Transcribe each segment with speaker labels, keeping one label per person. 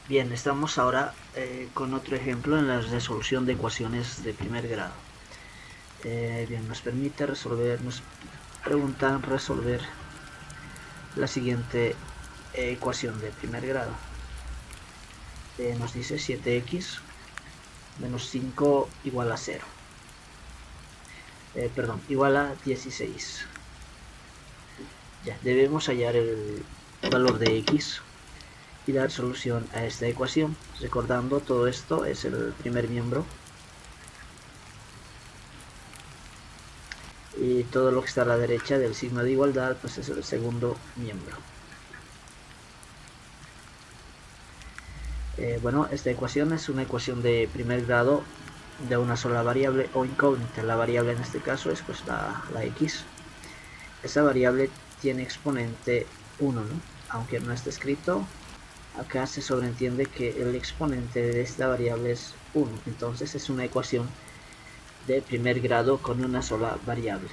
Speaker 1: Bien, estamos ahora con otro ejemplo en la resolución de ecuaciones de primer grado. Bien, nos permite resolver, nos preguntan resolver la siguiente ecuación de primer grado. Nos dice 7x menos 5 igual a 0. Igual a 16. Ya, debemos hallar el valor de x y dar solución a esta ecuación. Recordando, todo esto es el primer miembro y todo lo que está a la derecha del signo de igualdad pues es el segundo miembro. Bueno, esta ecuación es una ecuación de primer grado de una sola variable o incógnita. La variable en este caso es pues la x. Esa variable tiene exponente 1, ¿no? Aunque no está escrito, acá se sobreentiende que el exponente de esta variable es 1. Entonces es una ecuación de primer grado con una sola variable.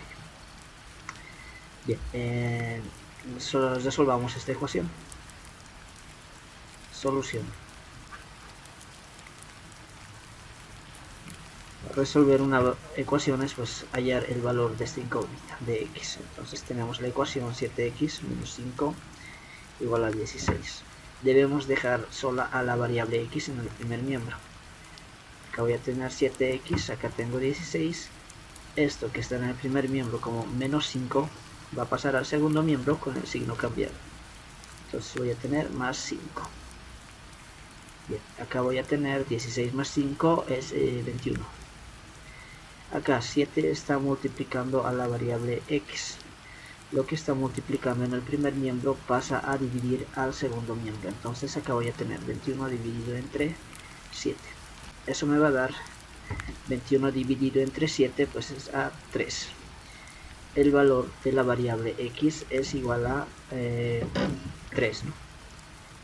Speaker 1: Bien, resolvamos esta ecuación. Solución. Resolver una ecuación es pues hallar el valor de esta incógnita de x. Entonces tenemos la ecuación 7x menos 5 igual a 16. Debemos dejar sola a la variable x en el primer miembro. Acá voy a tener 7x, acá tengo 16. Esto que está en el primer miembro como menos 5 va a pasar al segundo miembro con el signo cambiado. Entonces voy a tener más 5. Bien, acá voy a tener 16 más 5 es 21. Acá 7 está multiplicando a la variable x. Lo que está multiplicando en el primer miembro pasa a dividir al segundo miembro. Entonces acá voy a tener 21 dividido entre 7. Eso me va a dar 21 dividido entre 7, pues es a 3. El valor de la variable x es igual a 3, ¿no?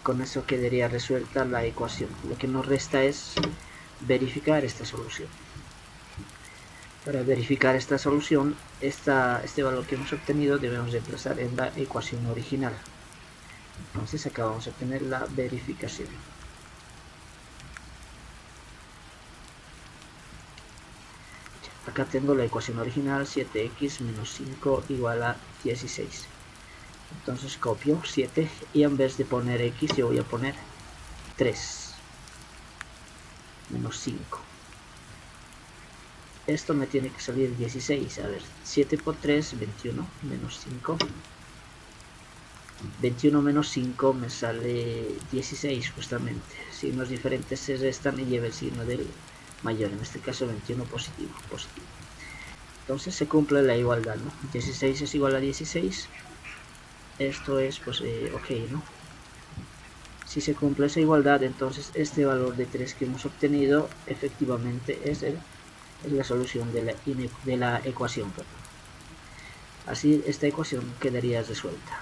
Speaker 1: Con eso quedaría resuelta la ecuación. Lo que nos resta es verificar esta solución. Para verificar esta solución, este valor que hemos obtenido debemos reemplazar en la ecuación original. Entonces acá vamos a obtener la verificación. Acá tengo la ecuación original, 7x menos 5 igual a 16. Entonces copio 7 y en vez de poner x yo voy a poner 3 menos 5. Esto me tiene que salir 16. A ver, 7 por 3, 21 menos 5. 21 menos 5 me sale 16 justamente. Signos diferentes se restan y lleva el signo del mayor. En este caso 21 positivo. Entonces se cumple la igualdad, ¿no? 16 es igual a 16. Esto es pues ok, ¿no? Si se cumple esa igualdad, entonces este valor de 3 que hemos obtenido efectivamente es la solución de la ecuación. Así esta ecuación quedaría resuelta.